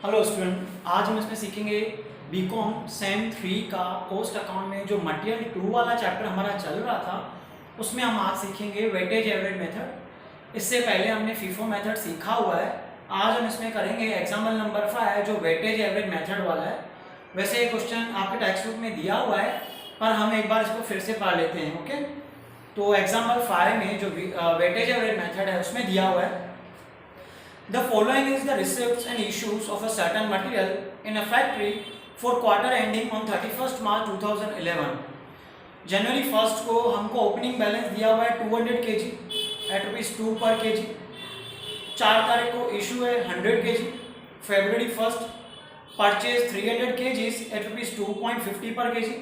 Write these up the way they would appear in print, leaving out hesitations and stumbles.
Hello student, आज हम इसमें सीखेंगे बीकॉम सेम 3 का कॉस्ट अकाउंट में जो मटेरियल 2 वाला चैप्टर हमारा चल रहा था उसमें हम आज सीखेंगे वेटेज एवरेज मेथड। इससे पहले हमने फीफो मेथड सीखा हुआ है। आज हम इसमें करेंगे एग्जाम्पल नंबर 5 जो वेटेज एवरेज मेथड वाला है। वैसे ये क्वेश्चन आपके टेक्स्ट बुक में दिया हुआ है पर हम एक बार इसको फिर से पढ़ लेते हैं। ओके, तो एग्जाम्पल 5 में जो वेटेज एवरेज मेथड है उसमें दिया हुआ है The following is the receipts and issues of a certain material in a factory for quarter ending on 31st March 2011. January 1st को हमको ओपनिंग बैलेंस दिया हुआ है 200 kg एट ₹2 पर kg। 4 तारीख को इशू है 100 kg। February 1st purchase 300 kg at ₹2.50 per kg।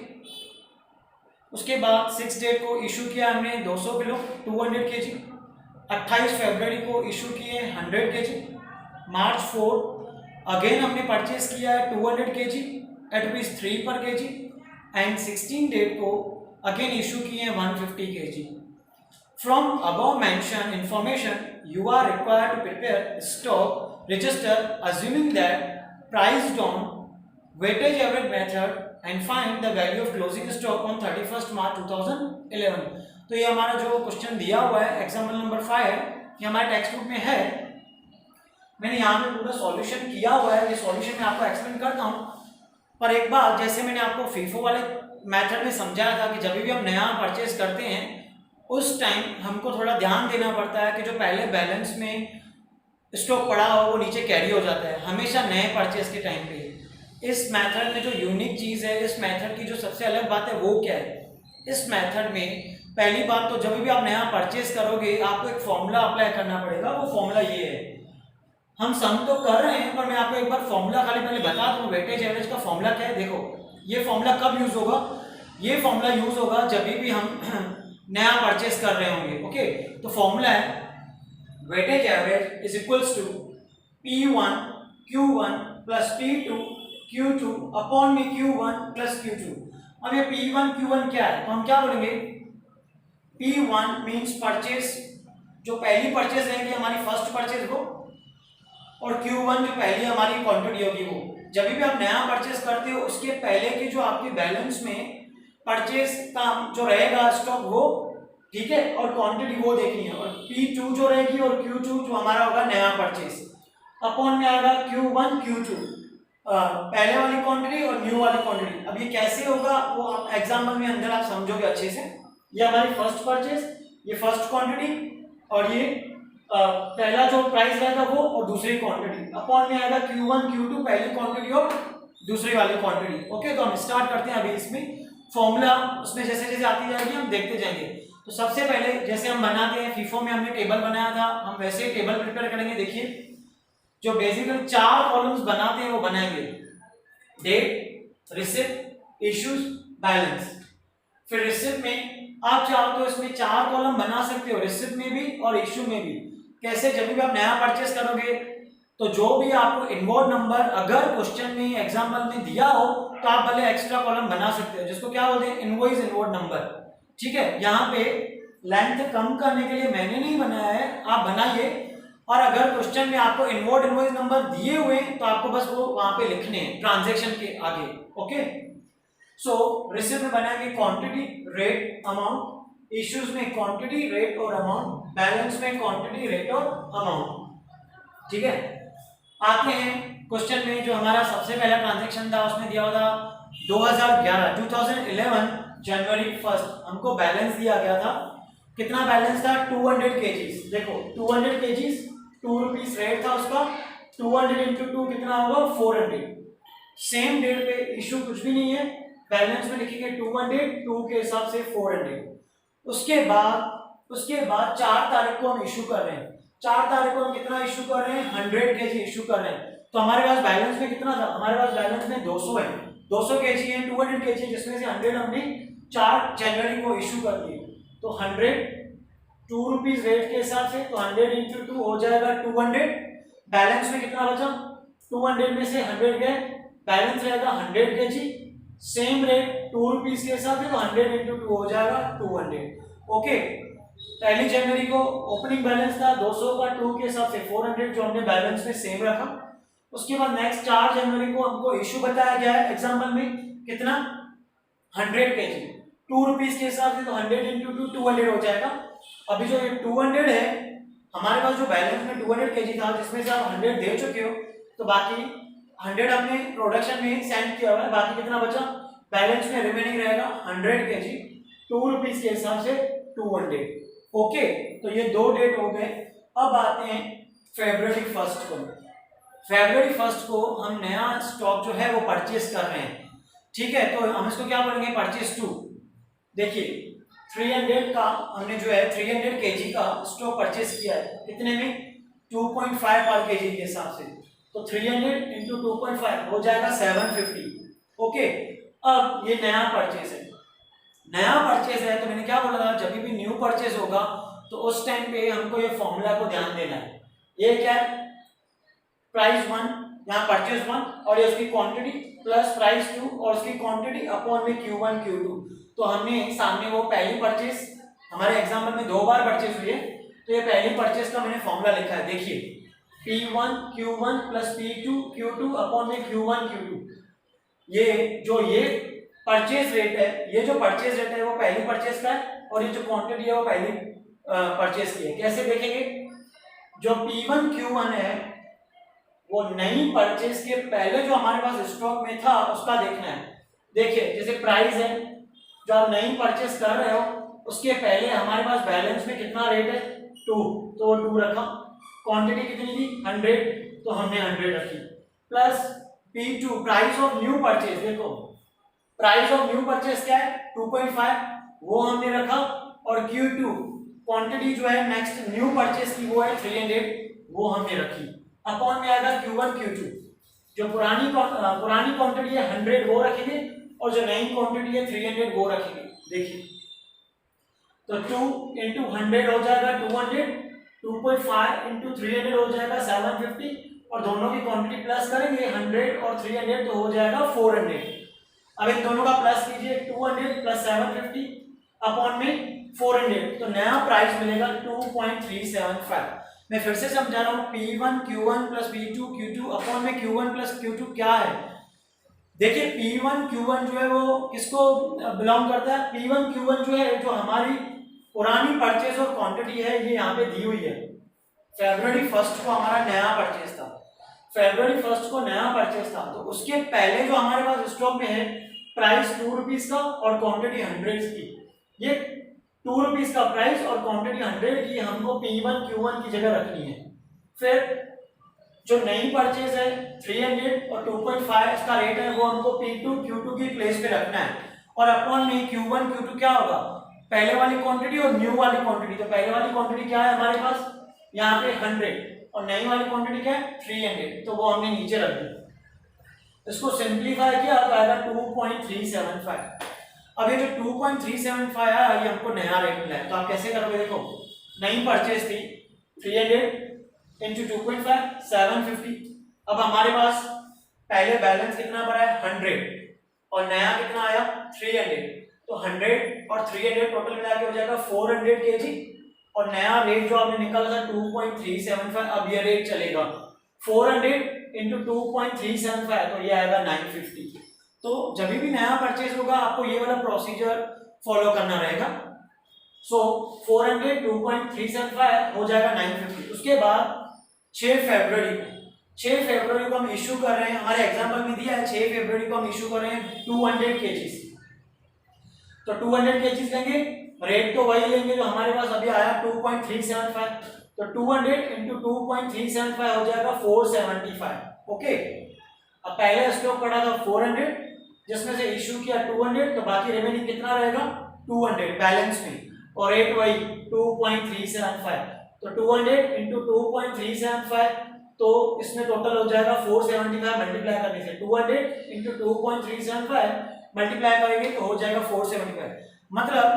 उसके बाद 6 डेट को इशू किया हमने 200 किलो 200 kg। 28 फरवरी को इशू किए 100 kg। मार्च 4 अगेन हमने परचेज किया है 200 kg at ₹3 per kg। And 16 date को अगेन इशू किए हैं 150 kg। From above mention information you are required to prepare stock register assuming that priced on weightage average method and find the value of closing stock on 31st March 2011। तो ये हमारा जो question दिया हुआ है example number 5 है, ये हमारे टेक्स्ट बुक में है। मैंने यहाँ पे पूरा सॉल्यूशन किया हुआ है, ये सॉल्यूशन मैं आपको एक्सप्लेन करता हूँ। पर एक बार जैसे मैंने आपको फीफो वाले मेथड में समझाया था कि जब भी हम नया परचेज करते हैं उस टाइम हमको थोड़ा ध्यान देना पड़ता है कि जो पहले बैलेंस में स्टॉक पड़ा हो वो नीचे कैरी हो जाता है हमेशा नए परचेज के टाइम पे। इस मेथड में जो यूनिक चीज़ है, इस मेथड की जो सबसे अलग बात है वो क्या है, इस मेथड में पहली बात तो जब भी आप नया परचेज करोगे आपको एक फॉर्मूला अप्लाई करना पड़ेगा। वो फॉर्मूला ये है, हम सम तो कर रहे हैं पर मैं आपको एक बार फॉर्मूला खाली पहले बता दूं वेटेज एवरेज का फॉर्मूला क्या है। देखो ये फॉर्मूला कब यूज होगा, ये फॉर्मूला यूज होगा जब भी हम नया परचेज कर रहे होंगे। ओके, तो फॉर्मूला है weightage average is equals to P1 Q1 plus P2 Q2 upon में Q1 प्लस Q2। अब ये P1 Q1 क्या है तो हम क्या बोलेंगे, P1 मीन्स परचेज, जो पहली परचेज रहेगी हमारी फर्स्ट परचेज वो, और Q1 जो पहली हमारी क्वांटिटी होगी वो। जब भी आप नया परचेज करते हो उसके पहले की जो आपके बैलेंस में परचेज का जो रहेगा स्टॉक वो, ठीक है, और क्वांटिटी वो देखनी है। और P2 जो रहेगी और Q2 जो हमारा होगा नया परचेज, अपॉन में आएगा Q1 Q2 पहले वाली क्वांटिटी और न्यू वाली क्वांटिटी। अब ये कैसे होगा वो आप एग्जाम्पल में अंदर आप समझोगे अच्छे से। ये हमारी फर्स्ट परचेज, ये फर्स्ट क्वांटिटी, और ये पहला जो प्राइस रहेगा वो और दूसरी क्वांटिटी, अपॉन में आएगा Q1 Q2 पहली क्वांटिटी और दूसरी वाली क्वांटिटी। ओके, तो हम स्टार्ट करते हैं अभी इसमें फॉर्मूला, उसमें जैसे जैसे आती जाएगी हम देखते जाएंगे। तो सबसे पहले जैसे हम बनाते हैं, फीफो में हमने टेबल बनाया था, हम वैसे ही टेबल प्रिपेयर करेंगे। देखिए जो बेसिकली 4 कॉलम्स बनाते हैं वो बनाएंगे, डेट, रिसिप्ट, इश्यूज, बैलेंस। फिर रिसिप्ट में आप चाहो तो इसमें 4 कॉलम बना सकते हो, रिसिप्ट में भी और इश्यू में भी। कैसे, जब भी आप नया परचेस करोगे तो जो भी आपको इनवर्ड नंबर अगर क्वेश्चन में एग्जाम्पल में दिया हो तो आप भले एक्स्ट्रा कॉलम बना सकते हो, जिसको क्या बोलते हैं इनवॉइस इनवर्ड नंबर। ठीक है, यहाँ पे लेंथ कम करने के लिए मैंने नहीं बनाया है, आप बनाइए। और अगर क्वेश्चन में आपको इनवर्ड इनवॉइस नंबर दिए हुए हैं तो आपको बस वो वहां पे लिखने हैं ट्रांजैक्शन के आगे। ओके, सो रिसिप्ट में बनाएंगे क्वांटिटी, रेट, अमाउंट, इश्यूज में क्वांटिटी, रेट और अमाउंट, बैलेंस में क्वांटिटी, रेट और अमाउंट। ठीक है, आते हैं क्वेश्चन में। जो हमारा सबसे पहला ट्रांजैक्शन था उसमें दिया हुआ था 2011 जनवरी 1 हमको बैलेंस दिया गया था। कितना बैलेंस था, 200 kg। देखो 200 kg, 2 रुपीज रेट था उसका, 200 इंटू 2 कितना होगा 400। सेम डेट पे इशू कुछ भी नहीं है, बैलेंस में लिखेंगे 200, 2 के हिसाब से 400। उसके बाद 4 तारीख को हम इशू कर रहे हैं। 4 तारीख को हम कितना इशू कर रहे हैं, 100 kg इशू कर रहे हैं। तो हमारे पास बैलेंस में कितना था, हमारे पास बैलेंस में 200 है, 200 kg है, 200 kg जिसमें से 100 हमने 4 जनवरी को इशू कर दिए। तो 100 2 रुपीज रेट के हिसाब से, तो 100 इंटू 2 हो जाएगा 200। बैलेंस में कितना बचा, 200 में से 100 गए, बैलेंस रहेगा 100 kg, सेम रेट 2 रुपीज के हिसाब से, तो 100 इंटू 2 हो जाएगा 200। ओके, पहली जनवरी को ओपनिंग बैलेंस था 200 का, 2 के हिसाब से 400 जो हमने बैलेंस में सेम रखा। उसके बाद नेक्स्ट 4 जनवरी को हमको इशू बताया गया है एग्जाम्पल में कितना 100 kg 2 रुपीज के हिसाब से, तो 100 इंटू 2 200 हो जाएगा। अभी जो ये 200 है हमारे पास जो बैलेंस में 200 kg था जिसमें से आप 100 दे चुके हो, तो बाकी 100 आपने प्रोडक्शन में सेंड किया हुआ है, बाकी कितना बचा बैलेंस में रिमेनिंग रहेगा 100 kg 2 रुपीज के हिसाब से 200। ओके, तो ये 2 डेट हो गए। अब आते हैं February 1 को। February 1 को हम नया स्टॉक जो है वो परचेस कर रहे हैं, ठीक है। तो हम इसको क्या बोलेंगे, परचेस टू। देखिए 300 का हमने जो है 300 kg का स्टॉक परचेस किया है, कितने में 2.5 पर kg के हिसाब से, तो 300 इंटू 2.5 हो जाएगा 750। ओके, अब ये नया परचेस है, नया परचेस है तो मैंने क्या बोला था, जब भी न्यू परचेस होगा तो उस टाइम पे हमको ये फॉर्मूला को ध्यान देना है। ये क्या है, प्राइस 1 यहाँ परचेस 1 और ये उसकी क्वांटिटी प्लस प्राइस 2 और उसकी क्वांटिटी अपॉन में Q1 Q2। तो हमने सामने वो पहली परचेस हमारे एग्जाम्पल में 2 बार परचेस हुई है, तो ये पहली परचेस का मैंने फॉर्मूला लिखा है। देखिए P1 Q1 plus P2 Q2 upon में Q1 Q2। ये परचेस रेट है, ये जो परचेस रेट है वो पहली परचेस का है और ये जो क्वांटिटी है वो पहली परचेस की है। कैसे देखेंगे, जो P1 Q1 है वो नई परचेस के पहले जो हमारे पास स्टॉक में था उसका देखना है। देखिए जैसे प्राइस है, जो आप नई परचेस कर रहे हो उसके पहले हमारे पास बैलेंस में कितना रेट है 2, तो वो 2 रखा। क्वांटिटी कितनी थी 100, तो हमने 100 रखी, plus P2 price of new purchase. देखो प्राइस ऑफ न्यू परचेस क्या है 2.5, वो हमने रखा, और Q2 क्वांटिटी जो है नेक्स्ट न्यू परचेस की वो है 300, वो हमने रखी, अपॉन में आएगा Q1 Q2। जो पुरानी क्वांटिटी है 100 वो रखेंगे और जो नई क्वांटिटी है 300 वो रखेंगे। देखिए तो 2 इंटू 100 हो जाएगा 200, 2.5 इंटू 300 हो जाएगा 750, और दोनों की क्वांटिटी प्लस करेंगे 100 और 300 तो हो जाएगा 400। अब इन दोनों का प्लस कीजिए 200 प्लस 750 अपॉन में 400, तो नया प्राइस मिलेगा 2.375। मैं फिर से समझा रहा हूं, P1 Q1 plus P2 Q2 upon में Q1 प्लस Q2 क्या है। देखिए P1 Q1 जो है वो किसको बिलोंग करता है, P1 Q1 जो है जो हमारी पुरानी परचेस और क्वांटिटी है ये यहाँ पे दी हुई है। February 1 को हमारा नया परचेस था, February 1 को नया परचेस था, तो उसके पहले जो हमारे पास स्टॉक में है प्राइस 2 रुपीज का और क्वांटिटी 100 की, ये 2 रुपीज का प्राइस और क्वांटिटी 100 की हमको P1 Q1 की जगह रखनी है। फिर जो नई परचेज है 300 और 2.5 इसका रेट है वो हमको P2 Q2 की प्लेस पे रखना है, और अपॉन में Q1 Q2 क्या होगा, पहले वाली क्वांटिटी और न्यू वाली क्वांटिटी। तो पहले वाली क्वांटिटी क्या है हमारे पास यहाँ पे 100 और नई वाली क्वांटिटी क्या है 300, तो वो हमने नीचे रख दी। इसको सिंप्लीफाई किया तो आएगा 2.375। अब ये जो 2.375 आया ये हमको नया रेट मिला है, तो आप कैसे करोगे, देखो नई परचेज थी 300 इंटू 2.5 750। अब हमारे पास पहले बैलेंस कितना पड़ा है 100 और नया कितना आया 300, तो 100 और 300 टोटल मिला के हो जाएगा 400 kg, और नया रेट जो आपने निकाला था 2.375। अब ये रेट चलेगा 400 इंटू 2.375, तो ये आएगा 950। तो जब भी नया परचेज होगा आपको ये वाला प्रोसीजर फॉलो करना रहेगा। सो 400 2.375 हो जाएगा 950। उसके बाद 6 फरवरी को हम इशू कर रहे हैं, हमारे एग्जाम्पल में दिया है 6 फरवरी को हम इशू कर रहे हैं 200 kg। तो 200 kg लेंगे, रेट तो वही लेंगे जो हमारे पास अभी आया 2.375, तो 200 इंटू 2.375 हो जाएगा 475। ओके, अब पहले स्टॉक पड़ा था 400 जिसमें से इशू किया 200, तो बाकी रिमेनिंग कितना रहेगा 200 बैलेंस में, और रेट वही 2.375। तो 200 इंटू 2.375, तो इसमें टोटल हो जाएगा 475 मल्टीप्लाई करने से 200 इंटू 2.375 मल्टीप्लाई करेंगे तो हो जाएगा 475। मतलब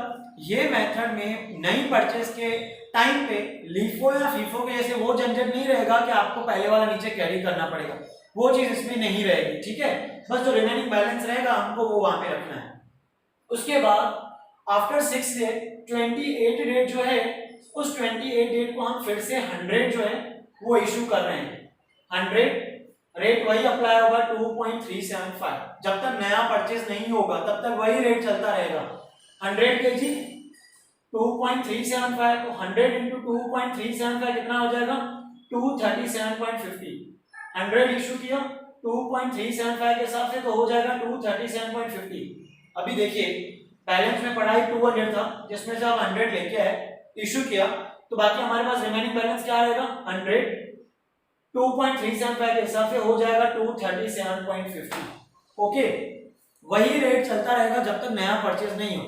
ये मेथड में नई परचेस के टाइम पे लीफो या फीफो के जैसे वो झंझट नहीं रहेगा कि आपको पहले वाला नीचे कैरी करना पड़ेगा, वो चीज इसमें नहीं रहेगी, ठीक है। बस जो रिमेनिंग बैलेंस रहेगा हमको वो वहां पे रखना है। उसके बाद आफ्टर 6 डेट 28 डेट जो है, उस 28 डेट को हम फिर से 100 जो है वो इशू कर रहे हैं 100 रेट वही अप्लाई होगा 2.375। जब तक नया परचेज नहीं होगा तब तक वही रेट चलता रहेगा। 100 kg 2.375, तो 100 इंटू 2.375 कितना हो जाएगा 237.50। 100 इशू किया 2.375 के हिसाब से तो हो जाएगा 237.50। अभी देखिए बैलेंस में पड़ा 200 था, जिसमें से आप 100 लेके आए इशू किया, तो बाकी हमारे पास रिमेनिंग बैलेंस क्या रहेगा 100 2.375 के हिसाब से हो जाएगा 237.50। ओके, वही रेट चलता रहेगा जब तक नया परचेज नहीं हो।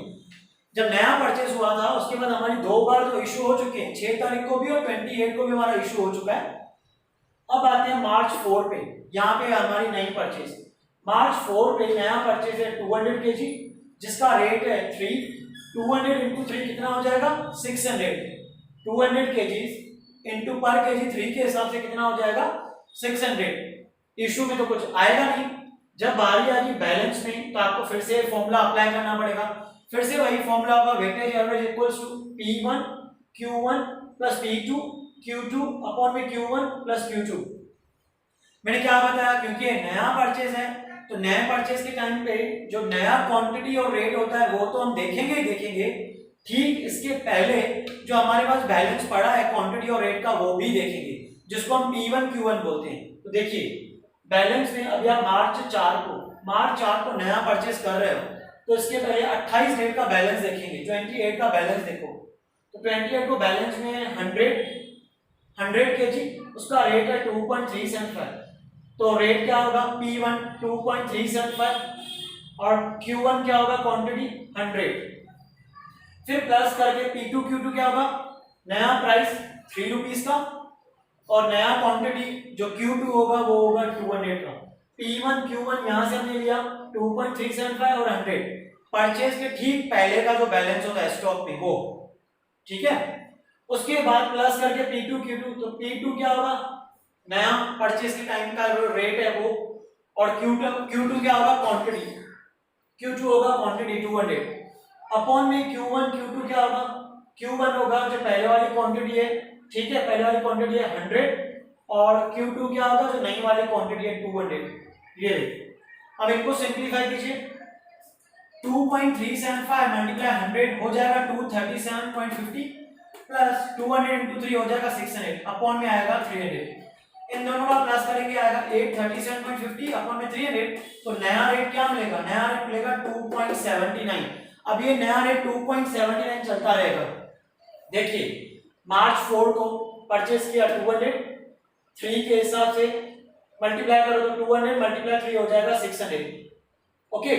जब नया परचेज हुआ था उसके बाद हमारी 2 बार तो इशू हो चुके हैं, 6 तारीख को भी और 28 को भी हमारा इशू हो चुका है। अब आते हैं मार्च 4 पे, यहाँ पे हमारी नई परचेज। मार्च 4 पे नया परचेज है 200 kg, जिसका रेट है 3। 200 इंटू 3 कितना हो जाएगा 600। 200 kg इंटू पर केजी 3 के हिसाब से कितना हो जाएगा 600। इशू में तो कुछ आएगा नहीं। जब बारी आएगी बैलेंस में तो आपको फिर से फॉर्मूला अप्लाई करना पड़ेगा। फिर से वही फॉर्मूला होगा, weightage average equals to P1 Q1 plus P2 Q2 upon में Q1 प्लस Q2। मैंने क्या बताया, क्योंकि नया परचेज है तो नए परचेज के टाइम पे जो नया क्वांटिटी और रेट होता है वो तो हम देखेंगे ही देखेंगे, ठीक इसके पहले जो हमारे पास बैलेंस पड़ा है क्वांटिटी और रेट का वो भी देखेंगे, जिसको हम P1 Q1 बोलते हैं। तो देखिए बैलेंस में अभी आप मार्च 4 को नया परचेज कर रहे हो, तो इसके पहले 28 डेट का बैलेंस देखेंगे। 28 का बैलेंस देखो, तो 28 को बैलेंस में 100 kg, उसका रेट है 2.375। तो रेट क्या होगा P1 2.375 और Q1 क्या होगा क्वांटिटी 100। फिर प्लस करके P2 Q2 क्या होगा, नया प्राइस 3 रुपीस का और नया क्वांटिटी जो Q2 होगा वो होगा 200 का। P1 Q1 यहां से हमने लिया 2.375 और 100 परचेज के ठीक पहले का जो बैलेंस होता है स्टॉक में वो, ठीक है। उसके बाद प्लस करके P2 Q2, तो P2 क्या होगा नया परचेज के टाइम का जो रेट है वो, और Q2 क्या होगा क्वांटिटी, Q2 होगा क्वांटिटी 200 अपॉन में Q1 Q2 क्या होगा, Q1 होगा जो पहले वाली क्वांटिटी है, ठीक है, पहले वाली क्वांटिटी है 100 और Q2 क्या होगा जो नई वाली क्वांटिटी है 200। ये अब इनको सिंपलीफाई कीजिए, 2.375 मल्टीप्लाई 100 हो जाएगा 237.50 प्लस 200 इंटू 3 हो जाएगा 600 अपॉन में आएगा 300। इन दोनों का प्लस करेंगे आएगा 837.50 अपॉन में 300। तो नया रेट क्या मिलेगा, नया रेट मिलेगा 2.79। अब ये नया रेट 2.79 चलता रहेगा। देखिए मार्च 4 को परचेज किया 200, 3 के हिसाब से मल्टीप्लाई करो तो 200 मल्टीप्लाई 3 हो जाएगा 600। ओके,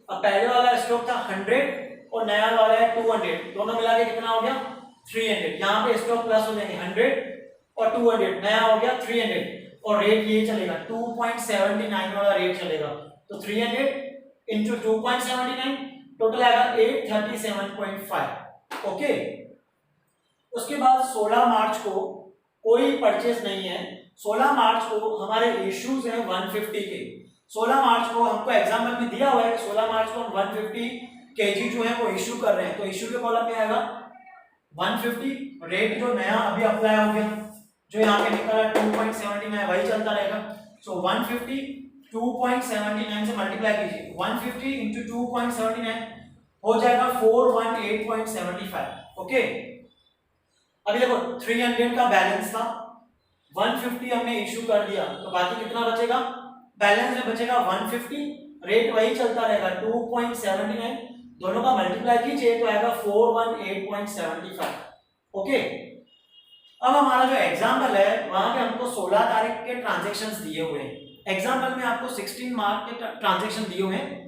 अब पहले वाला स्टॉक था 100 और नया वाला है 200, दोनों मिला के कितना हो गया 300। यहाँ पे स्टॉक प्लस हो जाएंगे 100 और 200, नया हो गया 300 और रेट ये चलेगा 2.79 वाला रेट चलेगा। तो 300 इंटू 2.79 टोटल आएगा 837.5। ओके, उसके बाद 16 मार्च को कोई परचेज नहीं है। 16 मार्च को हमारे इश्यूज हैं 150 के। 16 मार्च को हमको एग्जाम्पल में दिया हुआ है कि 16 मार्च को हम 150 केजी जो है वो इशू कर रहे हैं, तो इशू के कॉलम में आएगा 150, रेट जो नया अभी अप्लाई हो गया जो यहाँ पे निकला 2.79 वही चलता रहेगा। सो 150 2.79 से मल्टीप्लाई कीजिए, 150 इंटू 2.79 हो जाएगा 418.75। ओके, अभी देखो 300 का बैलेंस था, 150 हमने इशू कर दिया, तो बाकी कितना बचेगा, बैलेंस में बचेगा 150, रेट वही चलता रहेगा 2.79, दोनों का मल्टीप्लाई कीजिए तो आएगा 418.75। ओके, अब हमारा जो एग्जाम्पल है वहां पे हमको 16 तारीख के ट्रांजैक्शंस दिए हुए हैं। एग्जाम्पल में आपको 16 मार्च के ट्रांजैक्शन दिए हुए हैं,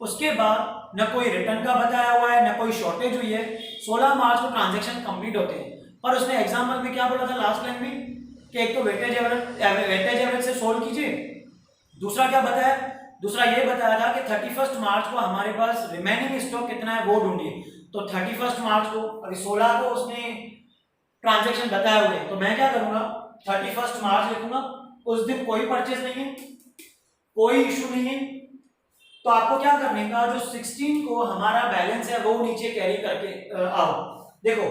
उसके बाद न कोई रिटर्न का बताया हुआ है न कोई शॉर्टेज हुई है। 16 मार्च को ट्रांजैक्शन कंप्लीट होते हैं, पर उसने एग्जाम्पल में क्या बोला था लास्ट लाइन में कि एक तो वेटेज एवरेज से सोल्व कीजिए, दूसरा क्या बताया, दूसरा ये बताया था कि 31 मार्च को हमारे पास रिमेनिंग स्टॉक कितना है वो ढूंढिए। तो 31 मार्च को, अभी 16 को उसने ट्रांजैक्शन बताए हुए, तो मैं क्या करूंगा 31 मार्च लिखूंगा, उस दिन कोई परचेज नहीं है, कोई इशू नहीं है, तो आपको क्या करने का, जो 16 को हमारा बैलेंस है वो नीचे कैरी करके आओ। देखो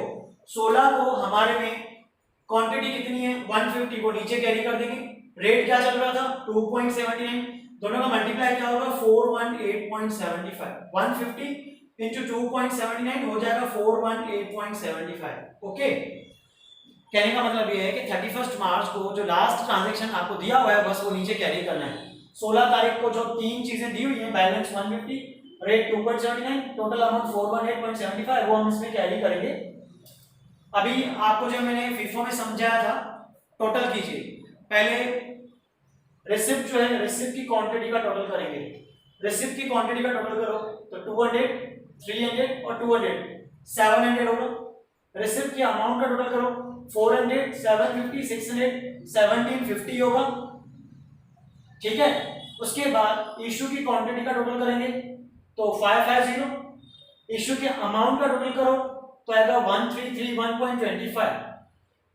16 को हमारे में क्वांटिटी कितनी है 150 को नीचे कैरी कर देंगे, रेट क्या चल रहा था 2.79, दोनों का मल्टीप्लाई क्या होगा 418.75, 150 into 2.79 हो जाएगा 418.75। ओके, कहने का मतलब ये है कि 31 मार्च को जो लास्ट ट्रांजैक्शन आपको दिया हुआ है बस वो नीचे कैरी करना है। 16 तारीख को जो तीन चीजें दी हुई हैं, बैलेंस 150, रेट 2.79, टोटल अमाउंट 418.75, वो हम इसमें कैरी करेंगे। अभी आपको जो मैंने फीफो में समझाया था टोटल कीजिए, पहले रिसिप्ट जो है रिसिप्ट की क्वांटिटी का टोटल करेंगे, रिसिप्ट की क्वांटिटी का टोटल करो तो 200, 300 और 200 700 होगा। रिसिप्ट की अमाउंट का टोटल करो 400, 750, 600 1750 होगा, ठीक है। उसके बाद इशू की क्वांटिटी का टोटल करेंगे तो 550, इशू के अमाउंट का टोटल करो तो आएगा 1331.25,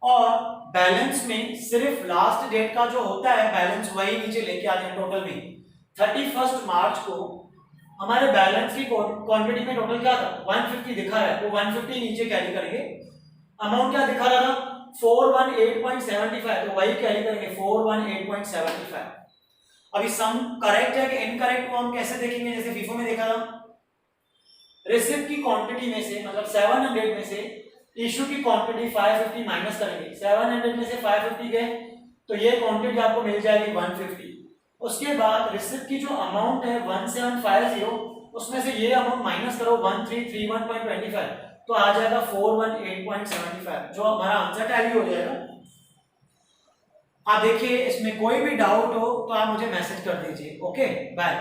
और बैलेंस में सिर्फ लास्ट डेट का जो होता है बैलेंस वही नीचे लेके आते हैं टोटल में। 31 मार्च को हमारे बैलेंस की क्वांटिटी में टोटल क्या था 150 दिखा है, वो 150 नीचे कैरी करेंगे। अमाउंट क्या दिखा रहा था 418.75, तो वही कैरी करेंगे 418.75। अभी सम करेक्ट है कि इनकरेक्ट, वो हम कैसे देखेंगे, जैसे फीफो में देखा था रिसिप्ट की क्वांटिटी में से मतलब 700 में से इशू की क्वांटिटी 550 माइनस करेंगे, 700 में से 550 गए तो ये क्वांटिटी आपको मिल जाएगी 150। उसके बाद रिसिप्ट की जो अमाउंट है 1750, उसमें से ये अमाउंट माइनस करो 1331.25, तो आ जाएगा 418.75, जो हमारा आंसर टैली हो जाएगा। आप देखिए इसमें कोई भी डाउट हो तो आप मुझे मैसेज कर दीजिए। Okay, bye.